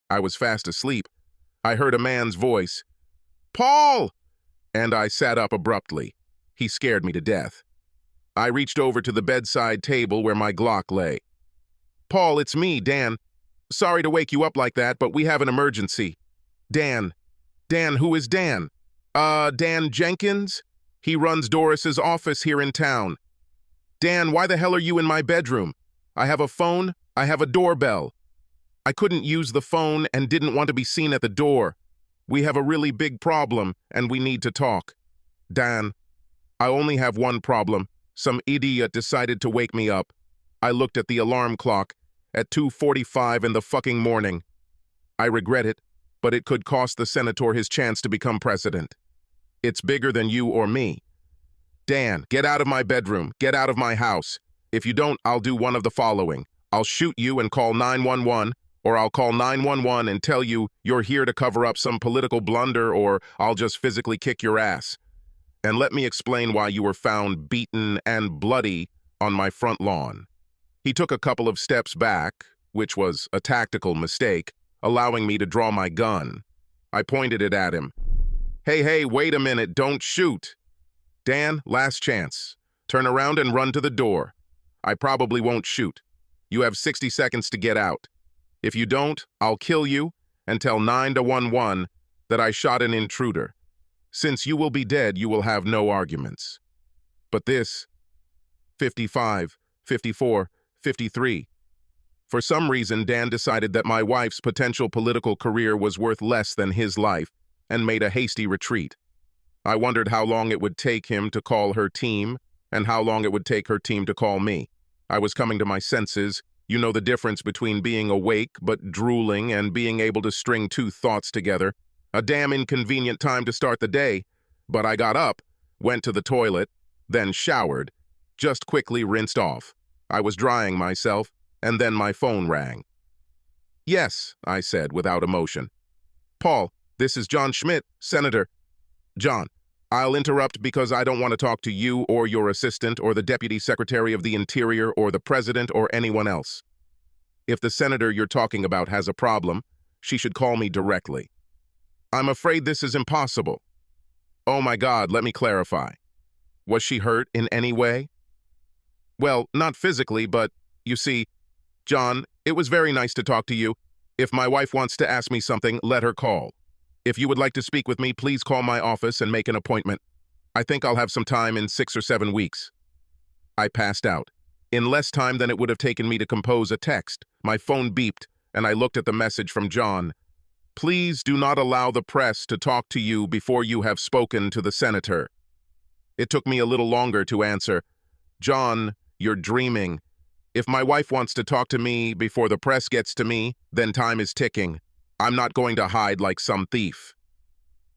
I was fast asleep. I heard a man's voice, "Paul!" and I sat up abruptly. He scared me to death. I reached over to the bedside table where my Glock lay. "Paul, it's me, Dan. Sorry to wake you up like that, but we have an emergency." "Dan. Dan, who is Dan?" Dan Jenkins? He runs Doris's office here in town." "Dan, why the hell are you in my bedroom? I have a phone, I have a doorbell." I couldn't use the phone and didn't want to be seen at the door. "We have a really big problem, and we need to talk." "Dan, I only have one problem. Some idiot decided to wake me up. I looked at the alarm clock at 2:45 in the fucking morning. I regret it, but it could cost the senator his chance to become president. It's bigger than you or me. Dan, get out of my bedroom. Get out of my house. If you don't, I'll do one of the following. I'll shoot you and call 911, or I'll call 911 and tell you you're here to cover up some political blunder, or I'll just physically kick your ass. And let me explain why you were found beaten and bloody on my front lawn." He took a couple of steps back, which was a tactical mistake, allowing me to draw my gun. I pointed it at him. Hey, wait a minute, don't shoot." "Dan, last chance. Turn around and run to the door. I probably won't shoot. You have 60 seconds to get out. If you don't, I'll kill you and tell 911 that I shot an intruder. Since you will be dead, you will have no arguments." But this, 55, 54, 53. For some reason, Dan decided that my wife's potential political career was worth less than his life and made a hasty retreat. I wondered how long it would take him to call her team and how long it would take her team to call me. I was coming to my senses. You know the difference between being awake but drooling and being able to string two thoughts together. A damn inconvenient time to start the day, but I got up, went to the toilet, then showered, just quickly rinsed off. I was drying myself, and then my phone rang. "Yes," I said without emotion. "Paul, this is John Schmidt, Senator." "John, I'll interrupt because I don't want to talk to you or your assistant or the Deputy Secretary of the Interior or the President or anyone else. If the senator you're talking about has a problem, she should call me directly." "I'm afraid this is impossible." "Oh my God, let me clarify. Was she hurt in any way?" "Well, not physically, but, you see, John, it was very nice to talk to you. If my wife wants to ask me something, let her call. If you would like to speak with me, please call my office and make an appointment. I think I'll have some time in 6 or 7 weeks." I passed out. In less time than it would have taken me to compose a text, my phone beeped, and I looked at the message from John. "Please do not allow the press to talk to you before you have spoken to the senator." It took me a little longer to answer. "John, you're dreaming. If my wife wants to talk to me before the press gets to me, then time is ticking. I'm not going to hide like some thief."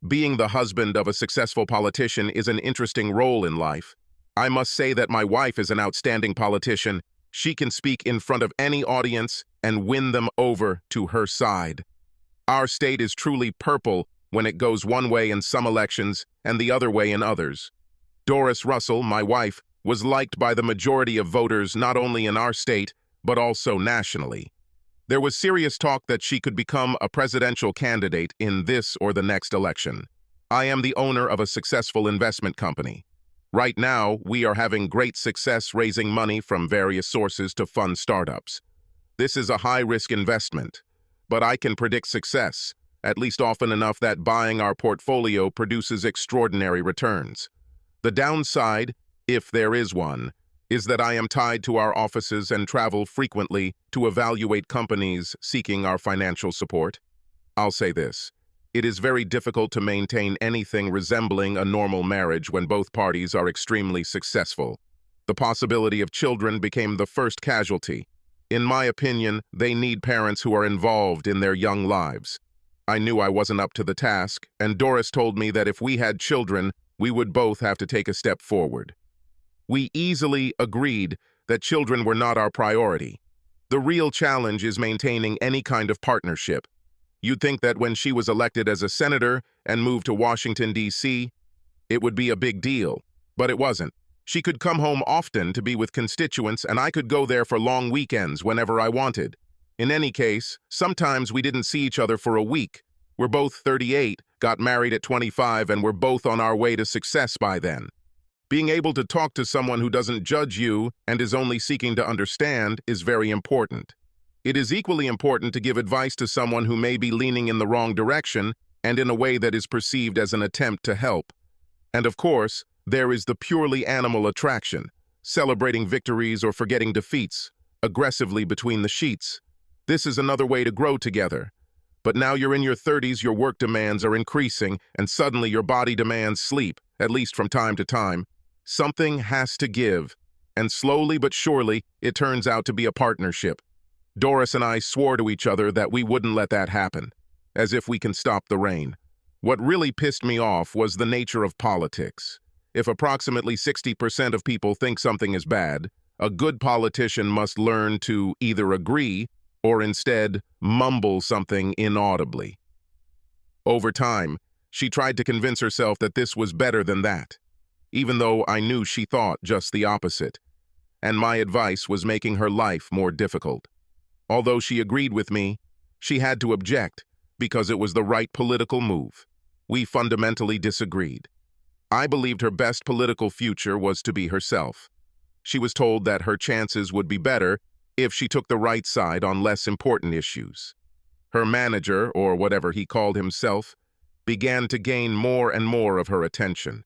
Being the husband of a successful politician is an interesting role in life. I must say that my wife is an outstanding politician. She can speak in front of any audience and win them over to her side. Our state is truly purple when it goes one way in some elections and the other way in others. Doris Russell, my wife, was liked by the majority of voters not only in our state, but also nationally. There was serious talk that she could become a presidential candidate in this or the next election. I am the owner of a successful investment company. Right now, we are having great success raising money from various sources to fund startups. This is a high-risk investment, but I can predict success, at least often enough that buying our portfolio produces extraordinary returns. The downside, if there is one, is that I am tied to our offices and travel frequently to evaluate companies seeking our financial support. I'll say this. It is very difficult to maintain anything resembling a normal marriage when both parties are extremely successful. The possibility of children became the first casualty. In my opinion, they need parents who are involved in their young lives. I knew I wasn't up to the task, and Doris told me that if we had children, we would both have to take a step forward. We easily agreed that children were not our priority. The real challenge is maintaining any kind of partnership. You'd think that when she was elected as a senator and moved to Washington, D.C., it would be a big deal, but it wasn't. She could come home often to be with constituents, and I could go there for long weekends whenever I wanted. In any case, sometimes we didn't see each other for a week. We're both 38, got married at 25, and we're both on our way to success by then. Being able to talk to someone who doesn't judge you and is only seeking to understand is very important. It is equally important to give advice to someone who may be leaning in the wrong direction and in a way that is perceived as an attempt to help. And of course, there is the purely animal attraction, celebrating victories or forgetting defeats, aggressively between the sheets. This is another way to grow together. But now you're in your 30s, your work demands are increasing, and suddenly your body demands sleep, at least from time to time. Something has to give, and slowly but surely, it turns out to be a partnership. Doris and I swore to each other that we wouldn't let that happen, as if we can stop the rain. What really pissed me off was the nature of politics. If approximately 60% of people think something is bad, a good politician must learn to either agree or instead mumble something inaudibly. Over time, she tried to convince herself that this was better than that, even though I knew she thought just the opposite, and my advice was making her life more difficult. Although she agreed with me, she had to object because it was the right political move. We fundamentally disagreed. I believed her best political future was to be herself. She was told that her chances would be better if she took the right side on less important issues. Her manager, or whatever he called himself, began to gain more and more of her attention.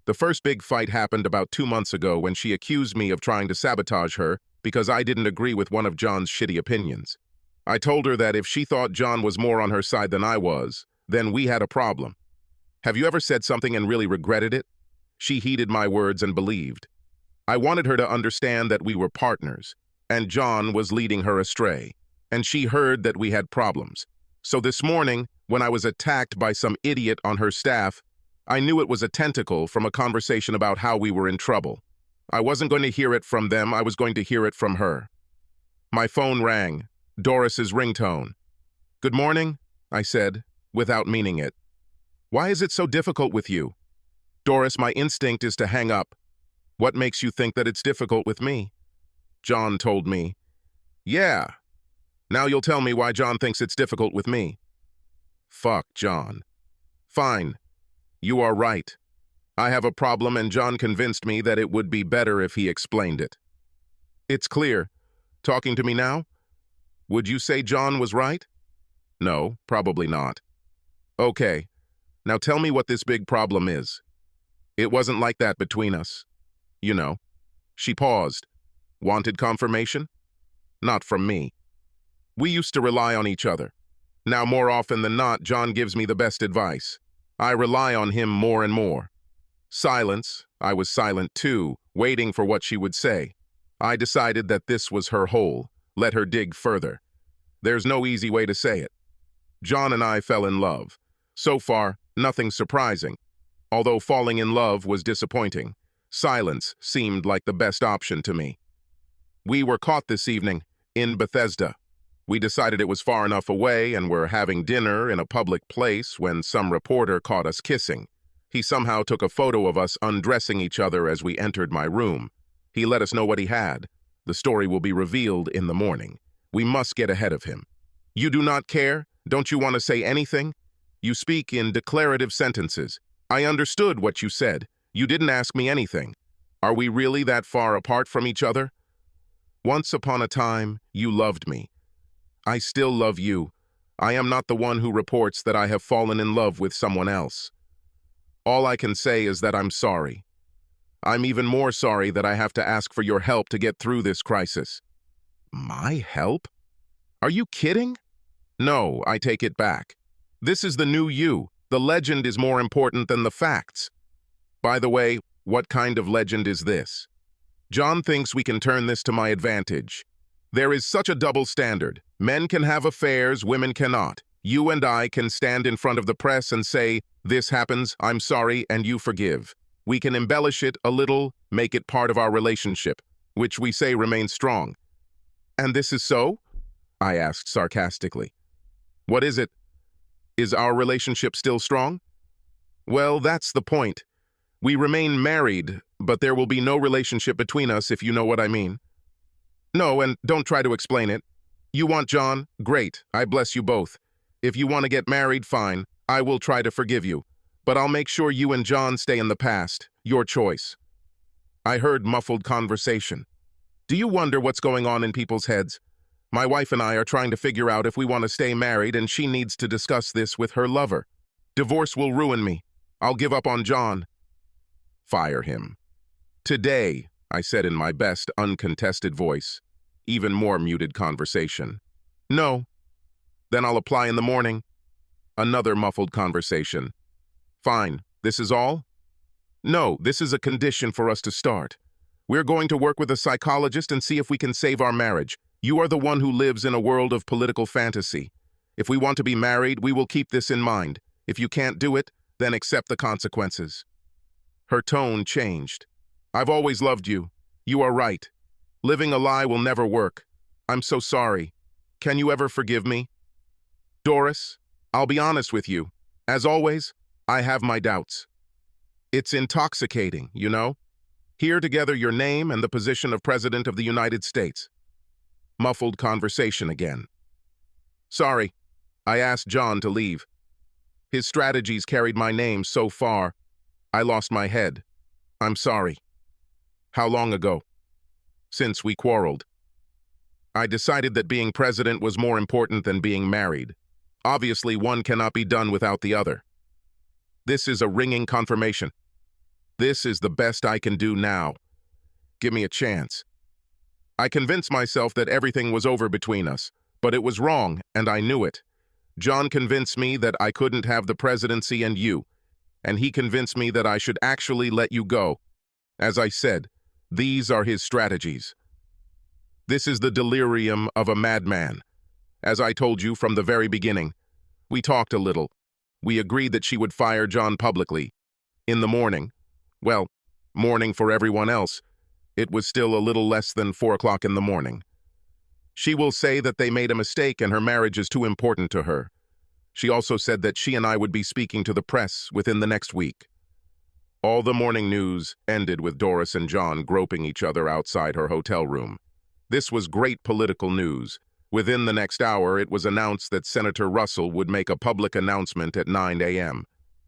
The first big fight happened about 2 months ago when she accused me of trying to sabotage her because I didn't agree with one of John's shitty opinions. I told her that if she thought John was more on her side than I was, then we had a problem. Have you ever said something and really regretted it? She heeded my words and believed. I wanted her to understand that we were partners, and John was leading her astray, and she heard that we had problems. So this morning, when I was attacked by some idiot on her staff, I knew it was a tentacle from a conversation about how we were in trouble. I wasn't going to hear it from them, I was going to hear it from her. My phone rang, Doris's ringtone. "Good morning," I said, without meaning it. "Why is it so difficult with you?" "Doris, my instinct is to hang up." "What makes you think that it's difficult with me?" John told me. "Yeah. Now you'll tell me why John thinks it's difficult with me." Fuck John. Fine. You are right. I have a problem and John convinced me that it would be better if he explained it. It's clear. Talking to me now? Would you say John was right? No, probably not. Okay. Now tell me what this big problem is. It wasn't like that between us. You know. She paused. Wanted confirmation? Not from me. We used to rely on each other. Now more often than not, John gives me the best advice. I rely on him more and more. Silence. I was silent too, waiting for what she would say. I decided that this was her hole. Let her dig further. There's no easy way to say it. John and I fell in love. So far, nothing surprising. Although falling in love was disappointing, silence seemed like the best option to me. We were caught this evening, in Bethesda. We decided it was far enough away and were having dinner in a public place when some reporter caught us kissing. He somehow took a photo of us undressing each other as we entered my room. He let us know what he had. The story will be revealed in the morning. We must get ahead of him. You do not care? Don't you want to say anything? You speak in declarative sentences. I understood what you said. You didn't ask me anything. Are we really that far apart from each other? Once upon a time, you loved me. I still love you. I am not the one who reports that I have fallen in love with someone else. All I can say is that I'm sorry. I'm even more sorry that I have to ask for your help to get through this crisis. My help? Are you kidding? No, I take it back. This is the new you. The legend is more important than the facts. By the way, what kind of legend is this? John thinks we can turn this to my advantage. There is such a double standard. Men can have affairs, women cannot. You and I can stand in front of the press and say, this happens, I'm sorry, and you forgive. We can embellish it a little, make it part of our relationship, which we say remains strong. And this is so? I asked sarcastically. What is it? Is our relationship still strong? Well, that's the point. We remain married, but there will be no relationship between us if you know what I mean. No, and don't try to explain it. You want John? Great. I bless you both. If you want to get married, fine. I will try to forgive you. But I'll make sure you and John stay in the past. Your choice. I heard muffled conversation. Do you wonder what's going on in people's heads? My wife and I are trying to figure out if we want to stay married, and she needs to discuss this with her lover. Divorce will ruin me. I'll give up on John. Fire him. Today, I said in my best uncontested voice. Even more muted conversation. No. Then I'll apply in the morning. Another muffled conversation. Fine. This is all? No, this is a condition for us to start. We're going to work with a psychologist and see if we can save our marriage. You are the one who lives in a world of political fantasy. If we want to be married, we will keep this in mind. If you can't do it, then accept the consequences. Her tone changed. I've always loved you. You are right. Living a lie will never work. I'm so sorry. Can you ever forgive me? Doris, I'll be honest with you. As always, I have my doubts. It's intoxicating, you know? Here together your name and the position of President of the United States. Muffled conversation again. Sorry, I asked John to leave. His strategies carried my name so far, I lost my head. I'm sorry. How long ago? Since we quarreled. I decided that being president was more important than being married. Obviously, one cannot be done without the other. This is a ringing confirmation. This is the best I can do now. Give me a chance. I convinced myself that everything was over between us, but it was wrong, and I knew it. John convinced me that I couldn't have the presidency and you, and he convinced me that I should actually let you go. As I said, these are his strategies. This is the delirium of a madman. As I told you from the very beginning, we talked a little. We agreed that she would fire John publicly. In the morning, well, morning for everyone else, it was still a little less than 4 o'clock in the morning. She will say that they made a mistake and her marriage is too important to her. She also said that she and I would be speaking to the press within the next week. All the morning news ended with Doris and John groping each other outside her hotel room. This was great political news. Within the next hour, it was announced that Senator Russell would make a public announcement at 9 a.m.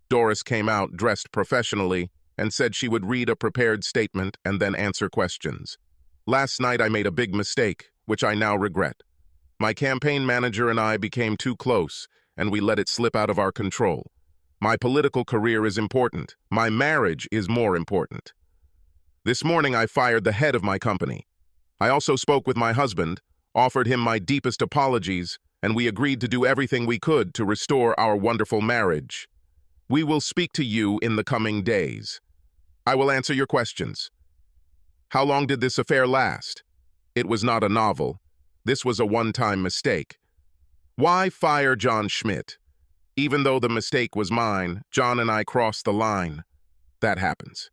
Doris came out dressed professionally and said she would read a prepared statement and then answer questions. Last night I made a big mistake, which I now regret. My campaign manager and I became too close, and we let it slip out of our control. My political career is important. My marriage is more important. This morning I fired the head of my company. I also spoke with my husband, offered him my deepest apologies, and we agreed to do everything we could to restore our wonderful marriage. We will speak to you in the coming days. I will answer your questions. How long did this affair last? It was not a novel. This was a one-time mistake. Why fire John Schmidt? Even though the mistake was mine, John and I crossed the line. That happens.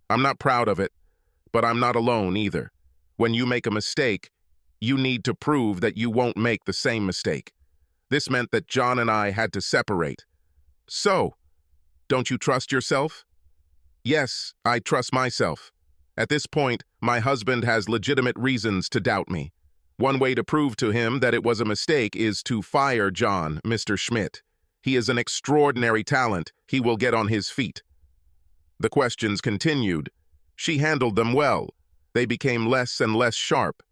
I'm not proud of it, but I'm not alone either. When you make a mistake, you need to prove that you won't make the same mistake. This meant that John and I had to separate. So, don't you trust yourself? Yes, I trust myself. At this point, my husband has legitimate reasons to doubt me. One way to prove to him that it was a mistake is to fire John, Mr. Schmidt. He is an extraordinary talent. He will get on his feet. The questions continued. She handled them well. They became less and less sharp.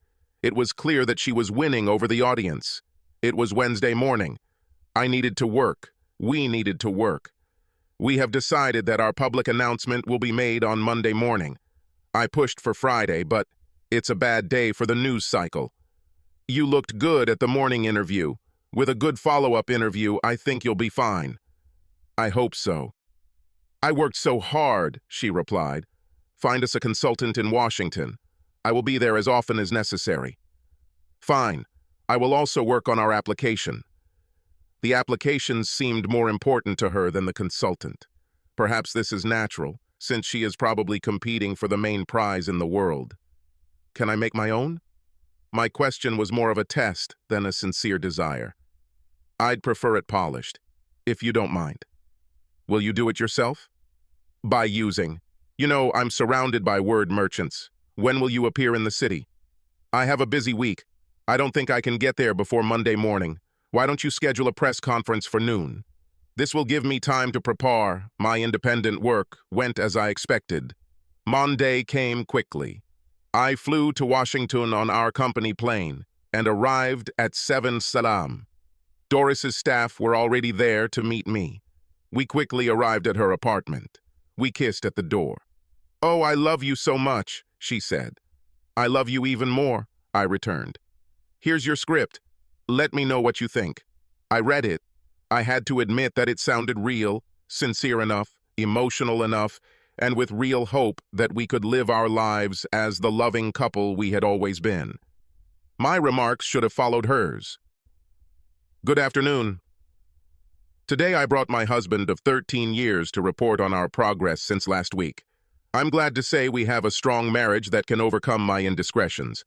It was clear that she was winning over the audience. It was Wednesday morning. I needed to work. We needed to work. We have decided that our public announcement will be made on Monday morning. I pushed for Friday, but it's a bad day for the news cycle. You looked good at the morning interview. With a good follow-up interview, I think you'll be fine. I hope so. I worked so hard, she replied. Find us a consultant in Washington. I will be there as often as necessary. Fine. I will also work on our application. The applications seemed more important to her than the consultant. Perhaps this is natural, since she is probably competing for the main prize in the world. Can I make my own? My question was more of a test than a sincere desire. I'd prefer it polished, if you don't mind. Will you do it yourself? By using. You know, I'm surrounded by word merchants. When will you appear in the city? I have a busy week. I don't think I can get there before Monday morning. Why don't you schedule a press conference for noon? This will give me time to prepare. My independent work went as I expected. Monday came quickly. I flew to Washington on our company plane and arrived at 7 Salam. Doris's staff were already there to meet me. We quickly arrived at her apartment. We kissed at the door. "Oh, I love you so much," she said. "I love you even more," I returned. "Here's your script. Let me know what you think." I read it. I had to admit that it sounded real, sincere enough, emotional enough, and with real hope that we could live our lives as the loving couple we had always been. My remarks should have followed hers. "Good afternoon. Today I brought my husband of 13 years to report on our progress since last week. I'm glad to say we have a strong marriage that can overcome my indiscretions.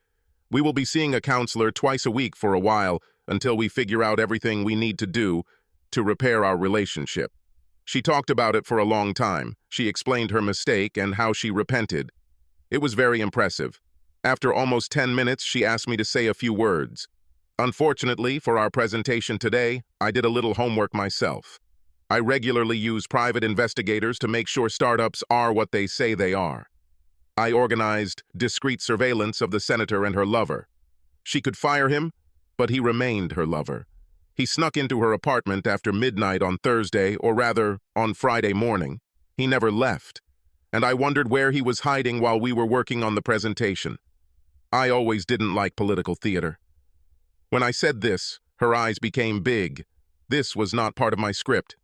We will be seeing a counselor twice a week for a while until we figure out everything we need to do to repair our relationship." She talked about it for a long time. She explained her mistake and how she repented. It was very impressive. After almost 10 minutes, she asked me to say a few words. Unfortunately, for our presentation today, I did a little homework myself. I regularly use private investigators to make sure startups are what they say they are. I organized discreet surveillance of the senator and her lover. She could fire him, but he remained her lover. He snuck into her apartment after midnight on Thursday, or rather, on Friday morning. He never left, and I wondered where he was hiding while we were working on the presentation. I always didn't like political theater. When I said this, her eyes became big. This was not part of my script.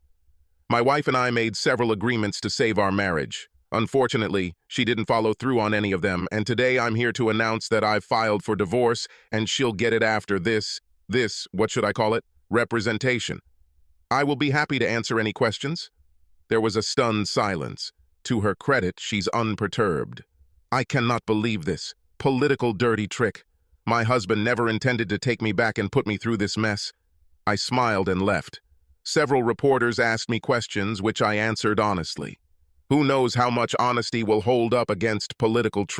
My wife and I made several agreements to save our marriage. Unfortunately, she didn't follow through on any of them, and today I'm here to announce that I've filed for divorce, and she'll get it after this, what should I call it? Representation. I will be happy to answer any questions. There was a stunned silence. To her credit, she's unperturbed. I cannot believe this. Political dirty trick. My husband never intended to take me back and put me through this mess. I smiled and left. Several reporters asked me questions, which I answered honestly. Who knows how much honesty will hold up against political truth?